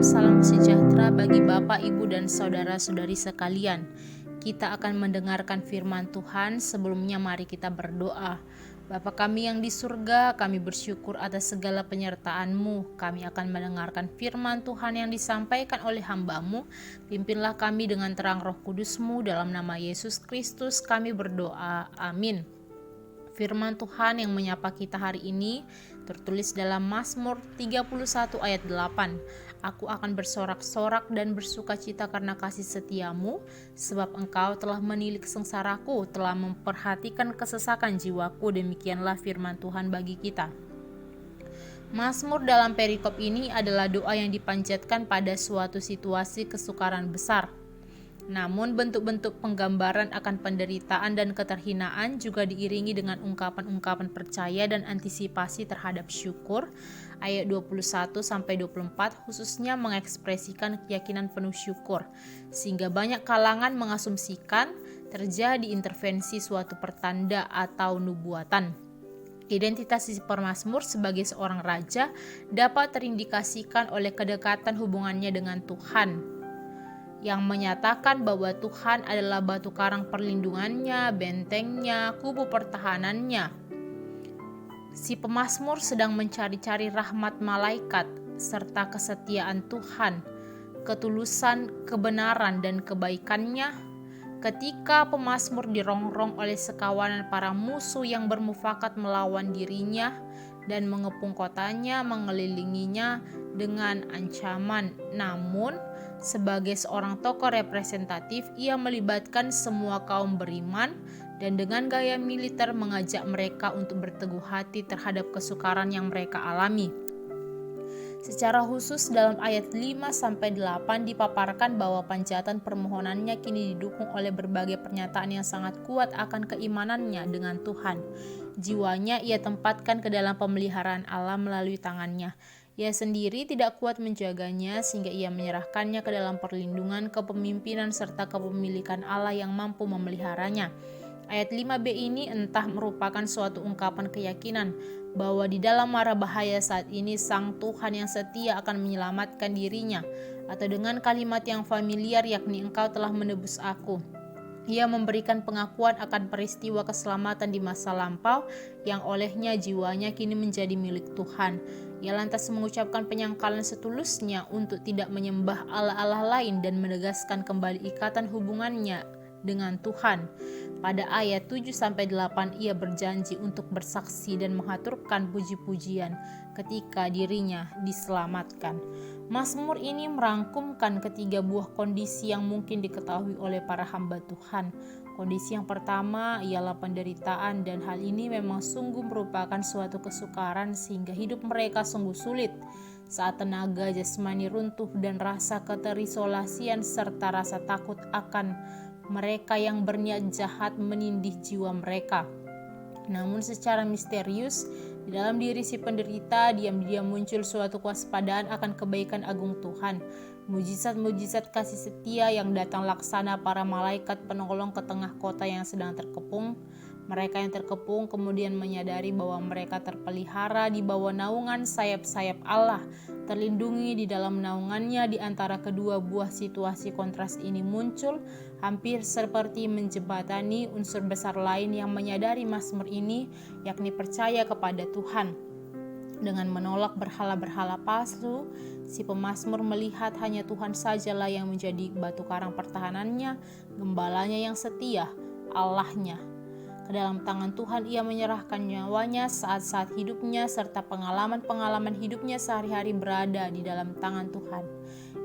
salam sejahtera bagi Bapak, Ibu, dan saudara-saudari sekalian. Kita akan mendengarkan firman Tuhan. Sebelumnya mari kita berdoa. Bapa kami yang di surga, kami bersyukur atas segala penyertaan-Mu. Kami akan mendengarkan firman Tuhan yang disampaikan oleh hamba-Mu. Pimpinlah kami dengan terang Roh Kudus-Mu. Dalam nama Yesus Kristus kami berdoa. Amin. Firman Tuhan yang menyapa kita hari ini tertulis dalam Mazmur 31 ayat 8. Aku akan bersorak-sorak dan bersukacita karena kasih setiamu, sebab engkau telah menilik sengsaraku, telah memperhatikan kesesakan jiwaku. Demikianlah firman Tuhan bagi kita. Mazmur dalam perikop ini adalah doa yang dipanjatkan pada suatu situasi kesukaran besar. Namun bentuk-bentuk penggambaran akan penderitaan dan keterhinaan juga diiringi dengan ungkapan-ungkapan percaya dan antisipasi terhadap syukur. Ayat 21-24 khususnya mengekspresikan keyakinan penuh syukur, sehingga banyak kalangan mengasumsikan terjadi intervensi suatu pertanda atau nubuatan. Identitas si pemazmur sebagai seorang raja dapat terindikasikan oleh kedekatan hubungannya dengan Tuhan, yang menyatakan bahwa Tuhan adalah batu karang perlindungannya, bentengnya, kubu pertahanannya. Si pemazmur sedang mencari-cari rahmat malaikat serta kesetiaan Tuhan, ketulusan, kebenaran, dan kebaikannya. Ketika pemazmur dirongrong oleh sekawanan para musuh yang bermufakat melawan dirinya dan mengepung kotanya, mengelilinginya dengan ancaman. Namun, sebagai seorang tokoh representatif, ia melibatkan semua kaum beriman dan dengan gaya militer mengajak mereka untuk berteguh hati terhadap kesukaran yang mereka alami. Secara khusus dalam ayat 5-8 dipaparkan bahwa panjatan permohonannya kini didukung oleh berbagai pernyataan yang sangat kuat akan keimanannya dengan Tuhan. Jiwanya ia tempatkan ke dalam pemeliharaan Allah melalui tangannya. Ia sendiri tidak kuat menjaganya sehingga ia menyerahkannya ke dalam perlindungan, kepemimpinan, serta kepemilikan Allah yang mampu memeliharanya. Ayat 5b ini entah merupakan suatu ungkapan keyakinan bahwa di dalam mara bahaya saat ini Sang Tuhan yang setia akan menyelamatkan dirinya, atau dengan kalimat yang familiar yakni Engkau telah menebus aku. Ia memberikan pengakuan akan peristiwa keselamatan di masa lampau yang olehnya jiwanya kini menjadi milik Tuhan. Ia lantas mengucapkan penyangkalan setulusnya untuk tidak menyembah Allah-Allah lain dan menegaskan kembali ikatan hubungannya dengan Tuhan. Pada ayat 7-8 ia berjanji untuk bersaksi dan mengaturkan puji-pujian ketika dirinya diselamatkan. Mazmur ini merangkumkan ketiga buah kondisi yang mungkin diketahui oleh para hamba Tuhan. Kondisi yang pertama ialah penderitaan, dan hal ini memang sungguh merupakan suatu kesukaran sehingga hidup mereka sungguh sulit. Saat tenaga jasmani runtuh dan rasa keterisolasian serta rasa takut akan mereka yang berniat jahat menindih jiwa mereka. Namun secara misterius, di dalam diri si penderita diam-diam muncul suatu kewaspadaan akan kebaikan agung Tuhan. Mujizat-mujizat kasih setia yang datang laksana para malaikat penolong ke tengah kota yang sedang terkepung. Mereka yang terkepung kemudian menyadari bahwa mereka terpelihara di bawah naungan sayap-sayap Allah, terlindungi di dalam naungannya. Di antara kedua buah situasi kontras ini muncul hampir seperti menjembatani unsur besar lain yang menyadari mazmur ini, yakni percaya kepada Tuhan. Dengan menolak berhala-berhala palsu, si pemazmur melihat hanya Tuhan sajalah yang menjadi batu karang pertahanannya, gembalanya yang setia, Allahnya. Ke dalam tangan Tuhan ia menyerahkan nyawanya, saat-saat hidupnya serta pengalaman-pengalaman hidupnya sehari-hari berada di dalam tangan Tuhan.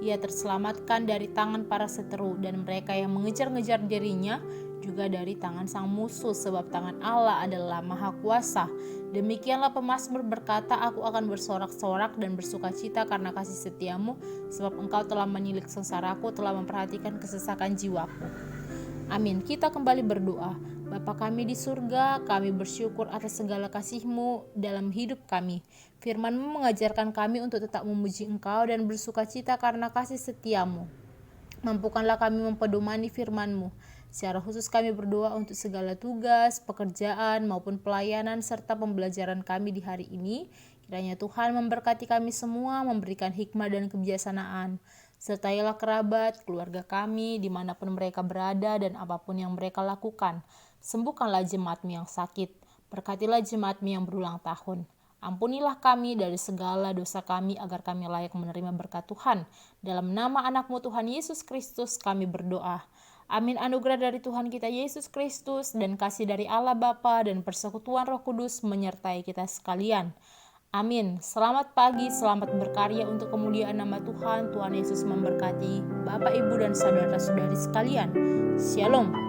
Ia terselamatkan dari tangan para seteru dan mereka yang mengejar-ngejar dirinya, juga dari tangan sang musuh, sebab tangan Allah adalah maha kuasa. Demikianlah pemazmur berkata, aku akan bersorak-sorak dan bersukacita karena kasih setiamu, sebab engkau telah menilik sengsaraku, telah memperhatikan kesesakan jiwaku. Amin. Kita kembali berdoa. Bapa kami di surga, kami bersyukur atas segala kasih-Mu dalam hidup kami. Firman-Mu mengajarkan kami untuk tetap memuji Engkau dan bersukacita karena kasih setia-Mu. Mampukanlah kami mempedomani firman-Mu. Secara khusus kami berdoa untuk segala tugas, pekerjaan maupun pelayanan serta pembelajaran kami di hari ini. Kiranya Tuhan memberkati kami semua, memberikan hikmah dan kebijaksanaan. Sertailah kerabat, keluarga kami, dimanapun mereka berada dan apapun yang mereka lakukan. Sembuhkanlah jemaat-Mu yang sakit. Berkatilah jemaat-Mu yang berulang tahun. Ampunilah kami dari segala dosa kami agar kami layak menerima berkat Tuhan. Dalam nama anak-Mu Tuhan Yesus Kristus kami berdoa. Amin. Anugerah dari Tuhan kita Yesus Kristus dan kasih dari Allah Bapa dan persekutuan Roh Kudus menyertai kita sekalian. Amin. Selamat pagi, selamat berkarya untuk kemuliaan nama Tuhan. Tuhan Yesus memberkati Bapak, Ibu, dan saudara-saudari sekalian. Shalom.